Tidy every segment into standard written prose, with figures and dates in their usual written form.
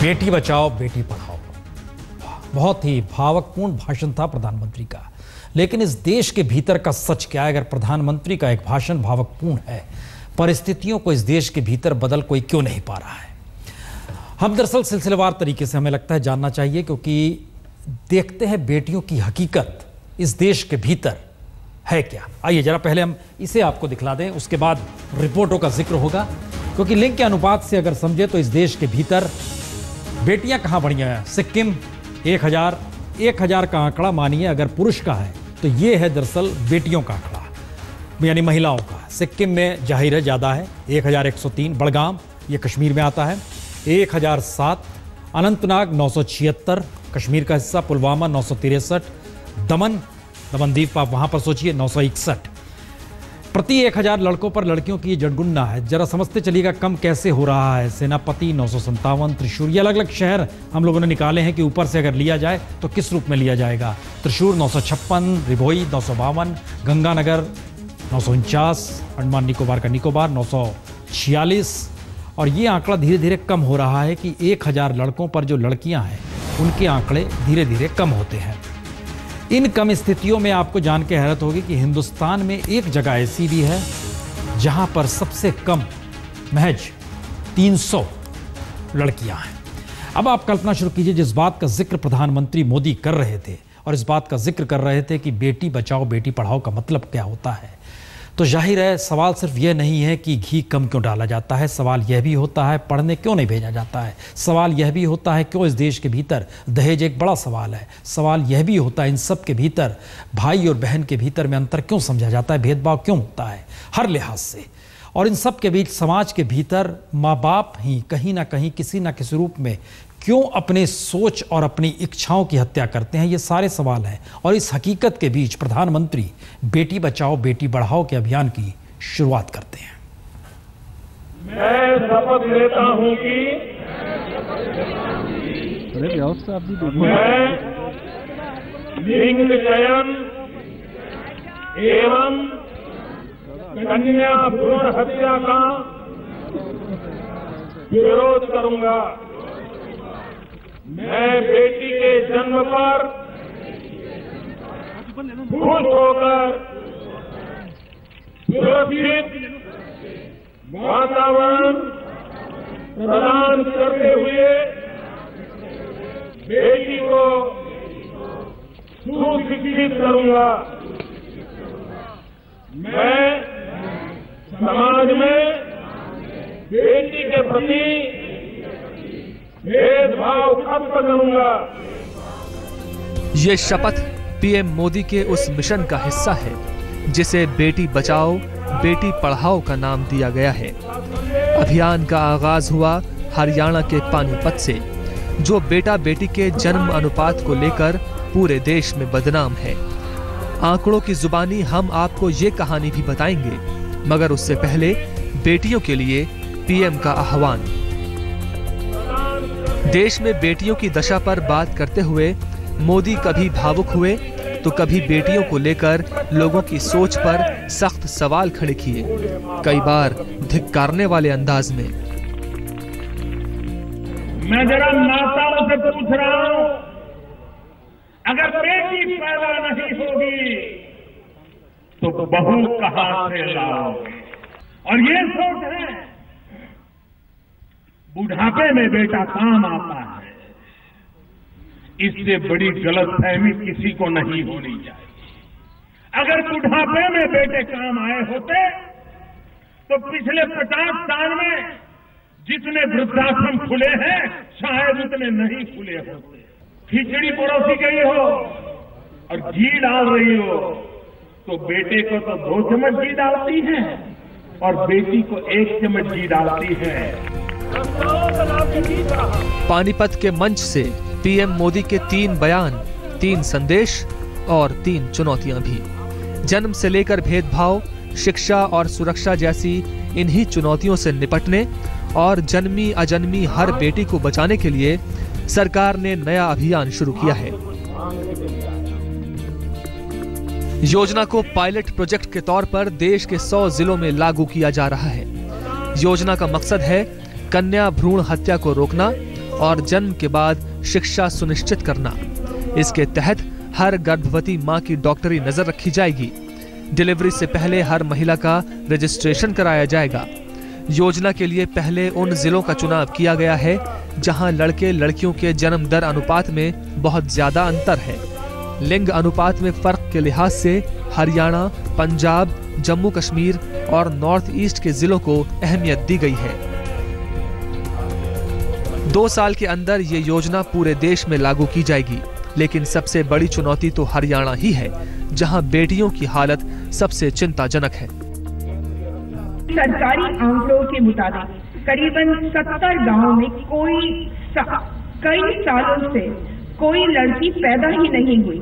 बेटी बचाओ बेटी पढ़ाओ, बहुत ही भावुकपूर्ण भाषण था प्रधानमंत्री का। लेकिन इस देश के भीतर का सच क्या है? अगर प्रधानमंत्री का एक भाषण भावुकपूर्ण है, परिस्थितियों को इस देश के भीतर बदल कोई क्यों नहीं पा रहा है? हम दरअसल सिलसिलेवार तरीके से हमें लगता है जानना चाहिए, क्योंकि देखते हैं बेटियों की हकीकत इस देश के भीतर है क्या। आइए जरा पहले हम इसे आपको दिखला दें, उसके बाद रिपोर्टों का जिक्र होगा। क्योंकि लिंग के अनुपात से अगर समझे तो इस देश के भीतर बेटियां कहां बढ़िया हैं। सिक्किम 1000 का आंकड़ा मानिए अगर पुरुष का है तो ये है दरअसल बेटियों का आंकड़ा, यानी महिलाओं का। सिक्किम में जाहिर है ज़्यादा है, 1103। बड़गाम ये कश्मीर में आता है 1007। अनंतनाग 976 कश्मीर का हिस्सा। पुलवामा 963। दमनदीप आप वहाँ पर सोचिए 961। प्रति 1000 लड़कों पर लड़कियों की जनगणना है। जरा समझते चलिएगा कम कैसे हो रहा है। सेनापति 957। त्रिशूर, ये अलग अलग शहर हम लोगों ने निकाले हैं कि ऊपर से अगर लिया जाए तो किस रूप में लिया जाएगा। त्रिशूर 956, रिभोई 952, गंगानगर 949, अंडमान निकोबार का निकोबार 946। और ये आंकड़ा धीरे धीरे कम हो रहा है कि 1000 लड़कों पर जो लड़कियां हैं उनके आंकड़े धीरे धीरे कम होते हैं। इन कम स्थितियों में आपको जान के हैरत होगी कि हिंदुस्तान में एक जगह ऐसी भी है जहां पर सबसे कम महज 300 लड़कियां हैं। अब आप कल्पना शुरू कीजिए, जिस बात का जिक्र प्रधानमंत्री मोदी कर रहे थे और इस बात का जिक्र कर रहे थे कि बेटी बचाओ बेटी पढ़ाओ का मतलब क्या होता है, तो जाहिर है सवाल सिर्फ यह नहीं है कि घी कम क्यों डाला जाता है। सवाल यह भी होता है पढ़ने क्यों नहीं भेजा जाता है। सवाल यह भी होता है क्यों इस देश के भीतर दहेज एक बड़ा सवाल है। सवाल यह भी होता है इन सब के भीतर भाई और बहन के भीतर में अंतर क्यों समझा जाता है, भेदभाव क्यों होता है हर लिहाज से। और इन सब के बीच समाज के भीतर माँ बाप ही कहीं ना कहीं किसी ना किसी रूप में क्यों अपने सोच और अपनी इच्छाओं की हत्या करते हैं, ये सारे सवाल हैं। और इस हकीकत के बीच प्रधानमंत्री बेटी बचाओ बेटी पढ़ाओ के अभियान की शुरुआत करते हैं। मैं शपथ लेता हूं कि मैं लिंग चयन एवं कन्या भ्रूण हत्या का विरोध करूंगा। मैं बेटी के जन्म पर खुश होकर सुरक्षित वातावरण प्रदान करते हुए बेटी को सुशिक्षित करूंगा। मैं समाज में बेटी के प्रति भेदभाव खत्म करूंगा। ये शपथ पीएम मोदी के उस मिशन का हिस्सा है जिसे बेटी बचाओ बेटी पढ़ाओ का नाम दिया गया है। अभियान का आगाज हुआ हरियाणा के पानीपत से, जो बेटा बेटी के जन्म अनुपात को लेकर पूरे देश में बदनाम है। आंकड़ों की जुबानी हम आपको ये कहानी भी बताएंगे, मगर उससे पहले बेटियों के लिए पीएम का आह्वान। देश में बेटियों की दशा पर बात करते हुए मोदी कभी भावुक हुए तो कभी बेटियों को लेकर लोगों की सोच पर सख्त सवाल खड़े किए, कई बार धिक्कारने वाले अंदाज में। मैं जरा माताओं से पूछ रहा हूं, अगर बेटी पैदा नहीं होगी तो बहू कहां से लाओगे? और ये सोच है बुढ़ापे में बेटा काम आता है, इससे बड़ी गलतफहमी किसी को नहीं होनी चाहिए। अगर बुढ़ापे में बेटे काम आए होते तो पिछले 50 साल में जितने वृद्धाश्रम खुले हैं शायद उतने नहीं खुले होते। खिचड़ी परोसी गई हो और घी डाल रही हो तो बेटे को तो 2 चम्मच घी डालती है और बेटी को 1 चम्मच घी डालती है। पानीपत के मंच से पीएम मोदी के 3 बयान, 3 संदेश और 3 चुनौतियां भी। जन्म से लेकर भेदभाव, शिक्षा और सुरक्षा जैसी इन्हीं चुनौतियों से निपटने और जन्मी अजन्मी हर बेटी को बचाने के लिए सरकार ने नया अभियान शुरू किया है। योजना को पायलट प्रोजेक्ट के तौर पर देश के 100 जिलों में लागू किया जा रहा है। योजना का मकसद है कन्या भ्रूण हत्या को रोकना, और जन्म के बाद शिक्षा सुनिश्चित करना। इसके तहत हर गर्भवती मां की डॉक्टरी नजर रखी जाएगी। डिलीवरी से पहले हर महिला का रजिस्ट्रेशन कराया जाएगा। योजना के लिए पहले उन जिलों का चुनाव किया गया है जहां लड़के लड़कियों के जन्म दर अनुपात में बहुत ज्यादा अंतर है। लिंग अनुपात में फर्क के लिहाज से हरियाणा, पंजाब, जम्मू कश्मीर और नॉर्थ ईस्ट के जिलों को अहमियत दी गई है। 2 साल के अंदर ये योजना पूरे देश में लागू की जाएगी, लेकिन सबसे बड़ी चुनौती तो हरियाणा ही है, जहां बेटियों की हालत सबसे चिंताजनक है। सरकारी आंकड़ों के मुताबिक करीबन 70 गांवों में कई सालों से कोई लड़की पैदा ही नहीं हुई।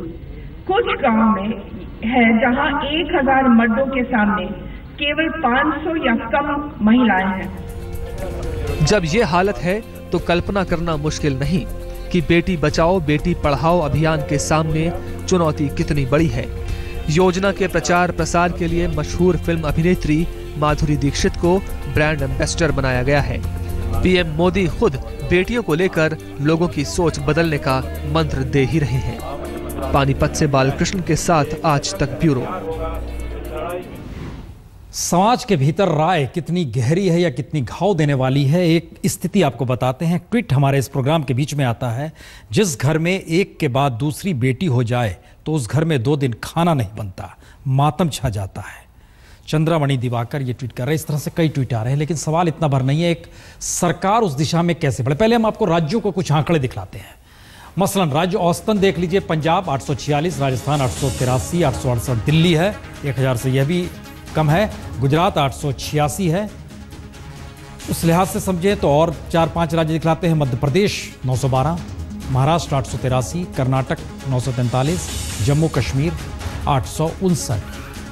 कुछ गांव में है जहां 1000 मर्दों के सामने केवल 500 या कम महिलाएं हैं। जब ये हालत है तो कल्पना करना मुश्किल नहीं कि बेटी बचाओ बेटी पढ़ाओ अभियान के सामने चुनौती कितनी बड़ी है। योजना के प्रचार प्रसार के लिए मशहूर फिल्म अभिनेत्री माधुरी दीक्षित को ब्रांड एम्बेसडर बनाया गया है। पीएम मोदी खुद बेटियों को लेकर लोगों की सोच बदलने का मंत्र दे ही रहे हैं। पानीपत से बालकृष्ण के साथ आज तक ब्यूरो। समाज के भीतर राय कितनी गहरी है या कितनी घाव देने वाली है, एक स्थिति आपको बताते हैं। ट्वीट हमारे इस प्रोग्राम के बीच में आता है, जिस घर में एक के बाद दूसरी बेटी हो जाए तो उस घर में 2 दिन खाना नहीं बनता, मातम छा जाता है। चंद्रामणि दिवाकर ये ट्वीट कर रहे हैं। इस तरह से कई ट्वीट आ रहे हैं, लेकिन सवाल इतना भर नहीं है, एक सरकार उस दिशा में कैसे बढ़े। पहले हम आपको राज्यों को कुछ आंकड़े दिखलाते हैं। मसलन राज्य औसतन देख लीजिए, पंजाब 846, राजस्थान 883, 868, दिल्ली है 1000 से यह भी कम है, गुजरात 886 है। उस लिहाज से समझे तो और 4-5 राज्य दिखलाते हैं। मध्य प्रदेश 912, महाराष्ट्र 883, कर्नाटक 943, जम्मू कश्मीर 859।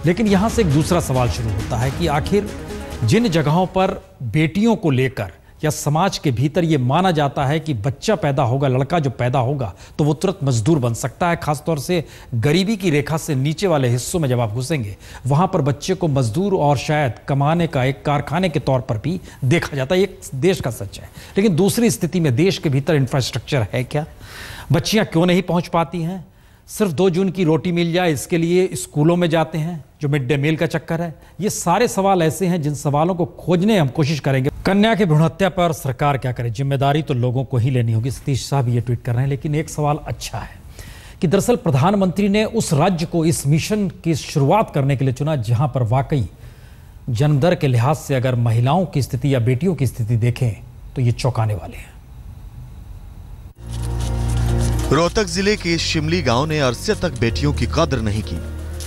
लेकिन यहां से एक दूसरा सवाल शुरू होता है कि आखिर जिन जगहों पर बेटियों को लेकर या समाज के भीतर यह माना जाता है कि बच्चा पैदा होगा, लड़का जो पैदा होगा तो वो तुरंत मजदूर बन सकता है, खासतौर से गरीबी की रेखा से नीचे वाले हिस्सों में जब आप घुसेंगे वहां पर बच्चे को मजदूर और शायद कमाने का एक कारखाने के तौर पर भी देखा जाता है। एक देश का सच है। लेकिन दूसरी स्थिति में देश के भीतर इंफ्रास्ट्रक्चर है क्या? बच्चियां क्यों नहीं पहुंच पाती हैं? सिर्फ 2 जून की रोटी मिल जाए इसके लिए स्कूलों में जाते हैं, जो मिड डे मील का चक्कर है। ये सारे सवाल ऐसे हैं जिन सवालों को खोजने हम कोशिश करेंगे। कन्या की भ्रूण हत्या पर सरकार क्या करे? जिम्मेदारी तो लोगों को ही लेनी होगी। सतीश साहब ये ट्वीट कर रहे हैं। लेकिन एक सवाल अच्छा है कि दरअसल प्रधानमंत्री ने उस राज्य को इस मिशन की शुरुआत करने के लिए चुना जहां पर वाकई जन्मदर के लिहाज से अगर महिलाओं की स्थिति या बेटियों की स्थिति देखें तो ये चौंकाने वाले हैं। रोहतक जिले के शिमली गांव ने अरसे तक बेटियों की कदर नहीं की।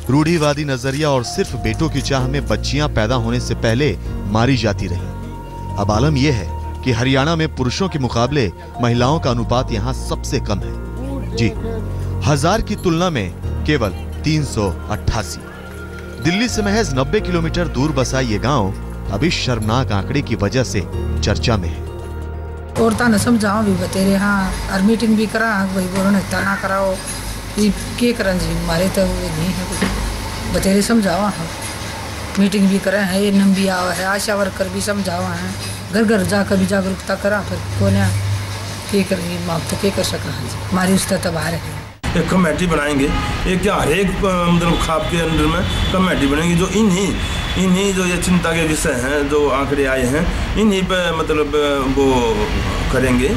रूढ़िवादी नजरिया और सिर्फ बेटों की चाह में बच्चियां पैदा होने से पहले मारी जाती रहीं। अब आलम यह है कि हरियाणा में पुरुषों के मुकाबले महिलाओं का अनुपात यहां सबसे कम है। जी, 1000 की तुलना में केवल 388। दिल्ली से महज 90 किलोमीटर दूर बसा ये गांव अभी शर्मनाक आंकड़े की वजह से चर्चा में है। औरतां ने समझाओ भी बतेरे, हाँ और मीटिंग भी करा भाई, बोलो हत्या ना कराओ, ये के करन जी मारे तो नहीं है कुछ बतेरे समझावा है। मीटिंग भी करे हैं, एनएम भी आवा है, आशा वर्कर भी समझावा है, घर घर जाकर भी जागरूकता करा। फिर कौन के करेंगे, माप तो के कर सका है जी, हमारी उस तब आ रहे हैं। एक कमेटी बनाएंगे, एक क्या हर एक मतलब खाप के अंदर में कमेटी बनेगी जो इन्हीं जो ये चिंता के विषय हैं, जो आंकड़े आए हैं, इन्हीं पे मतलब वो करेंगे,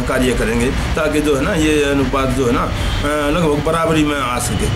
कार्य करेंगे, ताकि जो है ना ये अनुपात जो है ना लगभग बराबरी में आ सके।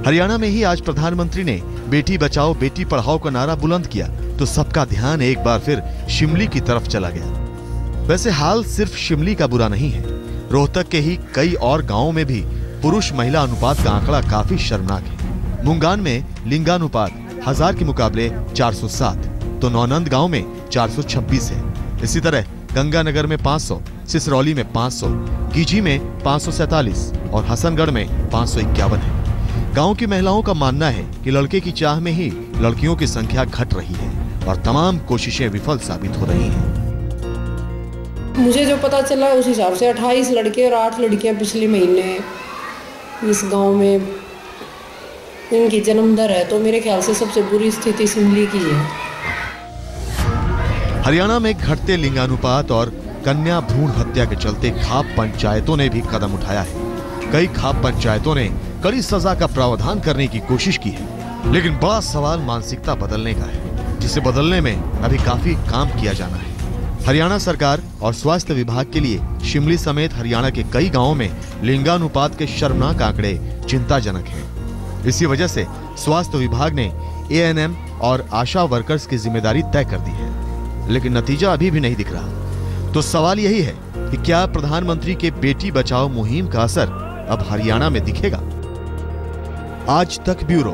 हरियाणा में ही आज प्रधानमंत्री ने बेटी बचाओ बेटी पढ़ाओ का नारा बुलंद किया तो सबका ध्यान एक बार फिर शिमली की तरफ चला गया। वैसे हाल सिर्फ शिमली का बुरा नहीं है, रोहतक के ही कई और गांवों में भी पुरुष महिला अनुपात का आंकड़ा काफी शर्मनाक है। मुंगान में लिंगानुपात 1000 के मुकाबले 407 तो नौनंद गांव में 426 है। इसी तरह गंगानगर में 500, सिसरौली में 500, कीजी में 547 और हसनगढ़ में 551 है। गांव की महिलाओं का मानना है कि लड़के की चाह में ही लड़कियों की संख्या घट रही है और तमाम कोशिशें विफल साबित हो रही हैं। मुझे जो पता चला उस हिसाब से 28 लड़के और 8 लड़कियां पिछले महीने इस गांव में इनकी जन्म दर है, तो मेरे ख्याल से सबसे बुरी स्थिति शिमली की है। हरियाणा में घटते लिंगानुपात और कन्या भ्रूण हत्या के चलते खाप पंचायतों ने भी कदम उठाया है। कई खाप पंचायतों ने कड़ी सजा का प्रावधान करने की कोशिश की है, लेकिन बड़ा सवाल मानसिकता बदलने का है, जिसे बदलने में अभी काफी काम किया जाना है। हरियाणा सरकार और स्वास्थ्य विभाग के लिए शिमली समेत हरियाणा के कई गांवों में लिंगानुपात के शर्मनाक आंकड़े चिंताजनक हैं। इसी वजह से स्वास्थ्य विभाग ने एएनएम और आशा वर्कर्स की जिम्मेदारी तय कर दी है, लेकिन नतीजा अभी भी नहीं दिख रहा। तो सवाल यही है कि क्या प्रधानमंत्री के बेटी बचाओ मुहिम का असर अब हरियाणा में दिखेगा? आज तक ब्यूरो।